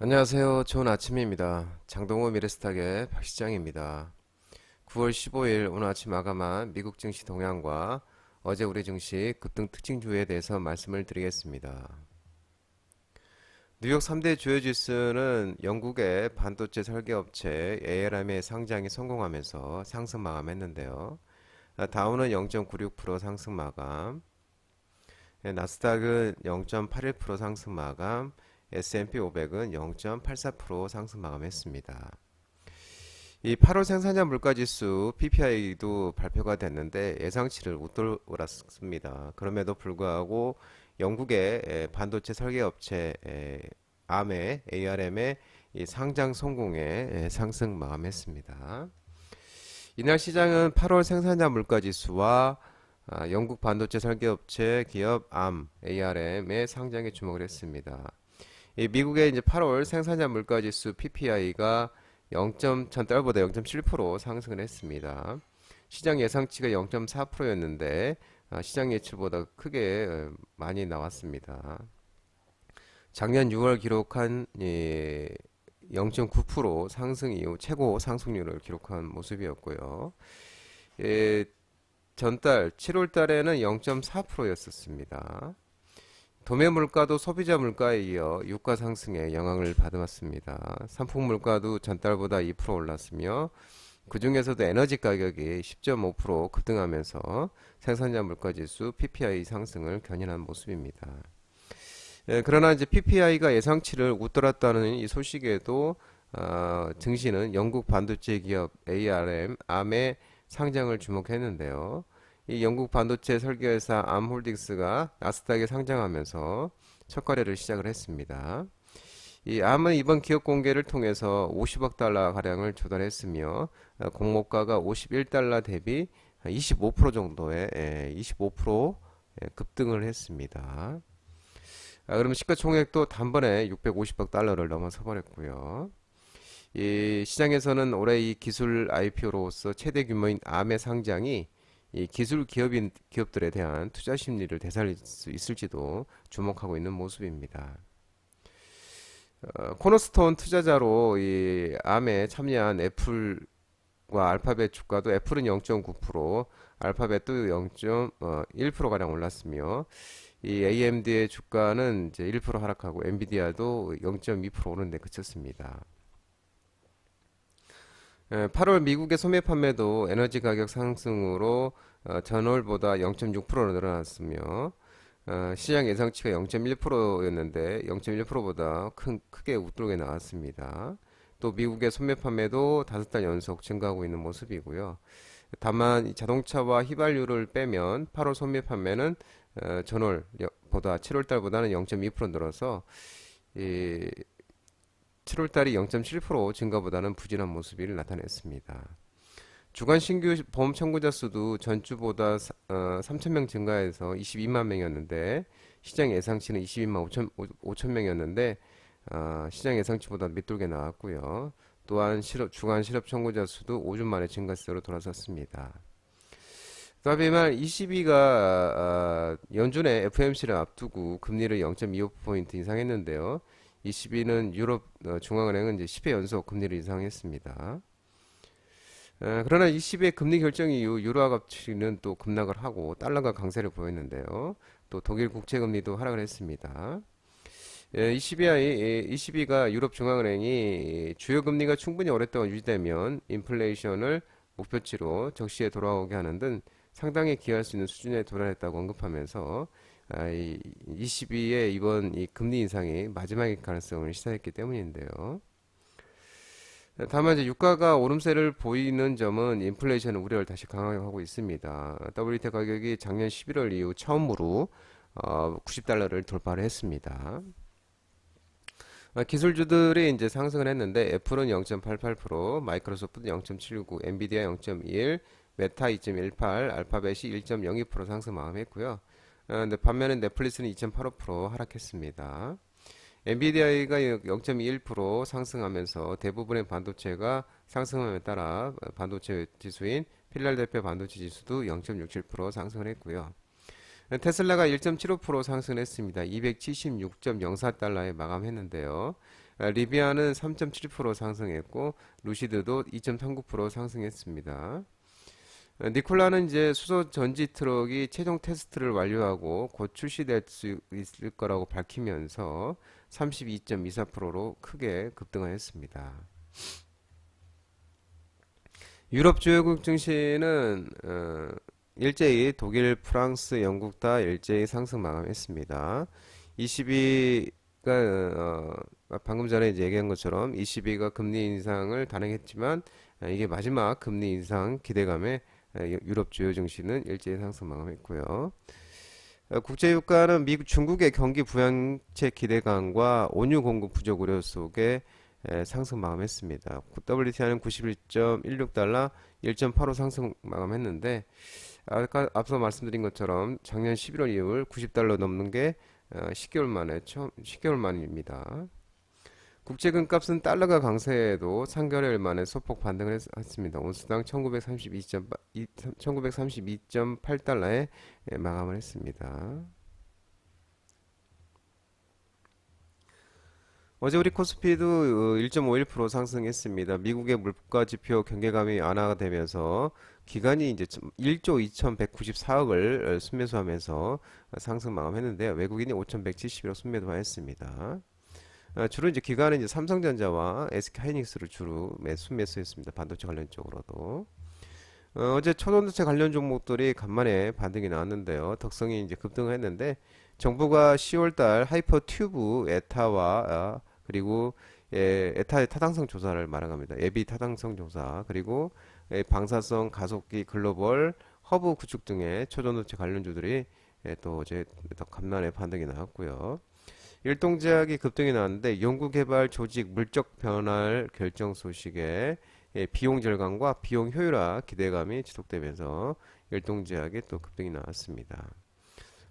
안녕하세요. 좋은 아침입니다. 장동호 미래스탁의 박 시장입니다. 9월 15일 오늘 아침 마감한 미국 증시 동향과 어제 우리 증시 급등 특징주에 대해서 말씀을 드리겠습니다. 뉴욕 3대 주요 지수는 영국의 반도체 설계업체 ARM의 상장이 성공하면서 상승 마감했는데요. 다우는 0.96% 상승 마감, 나스닥은 0.81% 상승 마감, S&P 500은 0.84% 상승 마감했습니다. 이 8월 생산자 물가지수 PPI도 발표가 됐는데 예상치를 웃돌았습니다. 그럼에도 불구하고 영국의 반도체 설계업체 ARM의 이 상장 성공에 상승 마감했습니다. 이날 시장은 8월 생산자 물가지수와 영국 반도체 설계업체 기업 ARM의 상장에 주목을 했습니다. 이 미국의 이제 8월 생산자 물가지수 PPI가 0.전달보다 0.7% 상승을 했습니다. 시장 예상치가 0.4%였는데 시장 예측보다 크게 많이 나왔습니다. 작년 6월 기록한 0.9% 상승 이후 최고 상승률을 기록한 모습이었고요. 예, 전달 7월 달에는 0.4%였었습니다. 도매 물가도 소비자 물가에 이어 유가 상승에 영향을 받았습니다. 상품 물가도 전달보다 2% 올랐으며 그 중에서도 에너지 가격이 10.5% 급등하면서 생산자 물가 지수 PPI 상승을 견인한 모습입니다. 그러나 이제 PPI가 예상치를 웃돌았다는 이 소식에도 증시는 영국 반도체 기업 ARM의 상장을 주목했는데요. 이 영국 반도체 설계회사 암홀딩스가 나스닥에 상장하면서 첫 거래를 시작을 했습니다. 이 암은 이번 기업 공개를 통해서 50억 달러 가량을 조달했으며 공모가가 51달러 대비 25% 정도의 25% 급등을 했습니다. 그러면 시가총액도 단번에 650억 달러를 넘어서 버렸고요. 이 시장에서는 올해 이 기술 IPO로서 최대 규모인 암의 상장이 이 기술 기업들에 대한 투자 심리를 되살릴 수 있을지도 주목하고 있는 모습입니다. 코너스톤 투자자로 이 암에 참여한 애플과 알파벳 주가도 애플은 0.9%, 알파벳도 0.1% 가량 올랐으며 이 AMD의 주가는 이제 1% 하락하고 엔비디아도 0.2% 오른 데 그쳤습니다. 8월 미국의 소매 판매도 에너지 가격 상승으로 전월보다 0.6% 늘어났으며 시장 예상치가 0.1%였는데 0.1%보다 크게 웃돌게 나왔습니다. 또 미국의 소매 판매도 5달 연속 증가하고 있는 모습이고요. 다만 이 자동차와 휘발유를 빼면 8월 소매 판매는 전월보다 7월 달보다는 0.2% 늘어서 이 7월 달이 0.7% 증가보다는 부진한 모습을 나타냈습니다. 주간 신규 보험 청구자 수도 전주보다 3,000명 증가해서 22만 명이었는데 시장 예상치는 22만 5천 명이었는데 시장 예상치보다 밑돌게 나왔고요. 또한 주간 실업 청구자 수도 5주 만에 증가세로 돌아섰습니다. 다음에 말 ECB가 연준의 FOMC를 앞두고 금리를 0.25포인트 인상했는데요. ECB는 유럽 중앙은행은 이제 10회 연속 금리를 인상했습니다. 그러나 ECB의 금리 결정 이후 유로화 가치는 또 급락을 하고 달러가 강세를 보였는데요. 또 독일 국채 금리도 하락을 했습니다. ECB가 유럽 중앙은행이 주요 금리가 충분히 오랫동안 유지되면 인플레이션을 목표치로 적시에 돌아오게 하는 등 상당히 기여할 수 있는 수준에 도달했다고 언급하면서 ECB의 이번 이 금리 인상이 마지막일 가능성을 시사했기 때문인데요. 다만 이제 유가가 오름세를 보이는 점은 인플레이션 우려를 다시 강하게 하고 있습니다. WTI 가격이 작년 11월 이후 처음으로 90달러를 돌파를 했습니다. 기술주들이 이제 상승을 했는데 애플은 0.88%, 마이크로소프트 0.79, 엔비디아 0.21, 메타 2.18, 알파벳이 1.02% 상승 마감했고요. 근데 반면에 넷플릭스는 2.85% 하락했습니다. 엔비디아가 0.21% 상승하면서 대부분의 반도체가 상승함에 따라 반도체 지수인 필라델피아 반도체 지수도 0.67% 상승을 했고요. 테슬라가 1.75% 상승했습니다. 276.04달러에 마감했는데요. 리비아는 3.7% 상승했고 루시드도 2.39% 상승했습니다. 니콜라는 이제 수소 전지 트럭이 최종 테스트를 완료하고 곧 출시될 수 있을 거라고 밝히면서 32.24%로 크게 급등하였습니다. 유럽 주요국 증시는 일제히 독일, 프랑스, 영국 다 일제히 상승 마감했습니다. 22가 방금 전에 이제 얘기한 것처럼 22가 금리 인상을 단행했지만 이게 마지막 금리 인상 기대감에 유럽 주요 증시는 일제히 상승 마감했고요. 국제유가는 미국, 중국의 경기 부양책 기대감과 원유 공급 부족 우려 속에 상승 마감했습니다. WTI는 91.16달러 1.85 상승 마감했는데 아까 앞서 말씀드린 것처럼 작년 11월 이후 90달러 넘는 게 10개월 만입니다. 국제금값은 달러가 강세에도 3개월 만에 소폭 반등을 했습니다. 온스당 1932.8달러에 마감을 했습니다. 어제 우리 코스피도 1.51% 상승했습니다. 미국의 물가 지표 경계감이 완화가 되면서 기관이 이제 1조 2194억을 순매수하면서 상승 마감했는데요. 외국인이 5171억 순매도하였습니다. 주로 이제 기관은 이제 삼성전자와 SK하이닉스를 주로 순매수했습니다. 반도체 관련 쪽으로도. 어제 초전도체 관련 종목들이 간만에 반등이 나왔는데요. 덕성이 이제 급등을 했는데 정부가 10월달 하이퍼 튜브 에타와 그리고 에타의 타당성 조사를 말합니다. 예비 타당성 조사 그리고 방사성 가속기 글로벌 허브 구축 등의 초전도체 관련주들이 또 어제 더 간만에 반등이 나왔고요. 일동제약이 급등이 나왔는데 연구개발 조직 물적 변화 결정 소식에 비용 절감과 비용 효율화 기대감이 지속되면서 일동제약이 또 급등이 나왔습니다.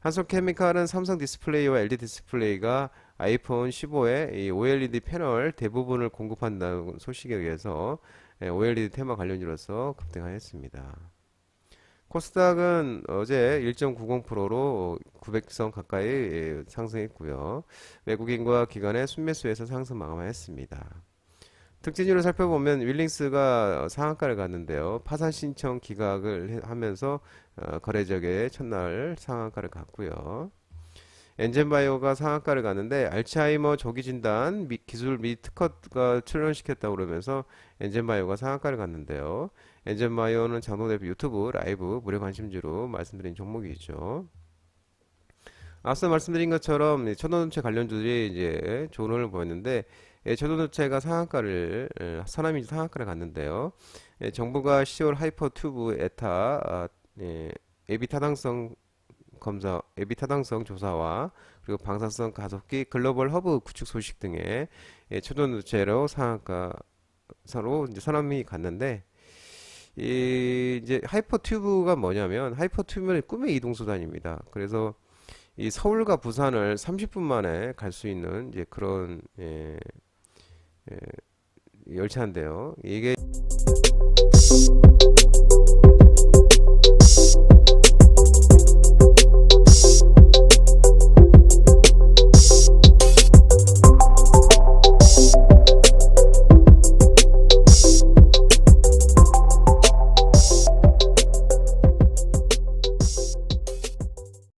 한솔케미칼은 삼성 디스플레이와 LG 디스플레이가 아이폰 15에 OLED 패널 대부분을 공급한다는 소식에 의해서 OLED 테마 관련주로서 급등하였습니다. 코스닥은 어제 1.90%로 900선 가까이 상승했고요. 외국인과 기관의 순매수에서 상승 마감하였습니다. 특징주를 살펴보면 윌링스가 상한가를 갔는데요. 파산 신청 기각을 하면서 거래적의 첫날 상한가를 갔고요. 엔젠바이오가 상한가를 갔는데 알츠하이머 조기 진단 기술 및 특허가 출원시켰다고 그러면서 엔젠바이오가 상한가를 갔는데요. 엔젠바이오는 장동 대표 유튜브 라이브 무료 관심주로 말씀드린 종목이죠. 앞서 말씀드린 것처럼 초전도체 관련주들이 이제 좋은 흐름을 보였는데 초전도체가 상한가를 사람이 상한가를 갔는데요. 정부가 10월 하이퍼 튜브 에타 예비 타당성 검사, 예비 타당성 조사와 그리고 방사성 가속기 글로벌 허브 구축 소식 등의 초전도체로 상한가로 이제 사람이 갔는데 이제 하이퍼 튜브가 뭐냐면 하이퍼 튜브는 꿈의 이동 수단입니다. 그래서 이 서울과 부산을 30분 만에 갈 수 있는 이제 그런 열차인데요. 이게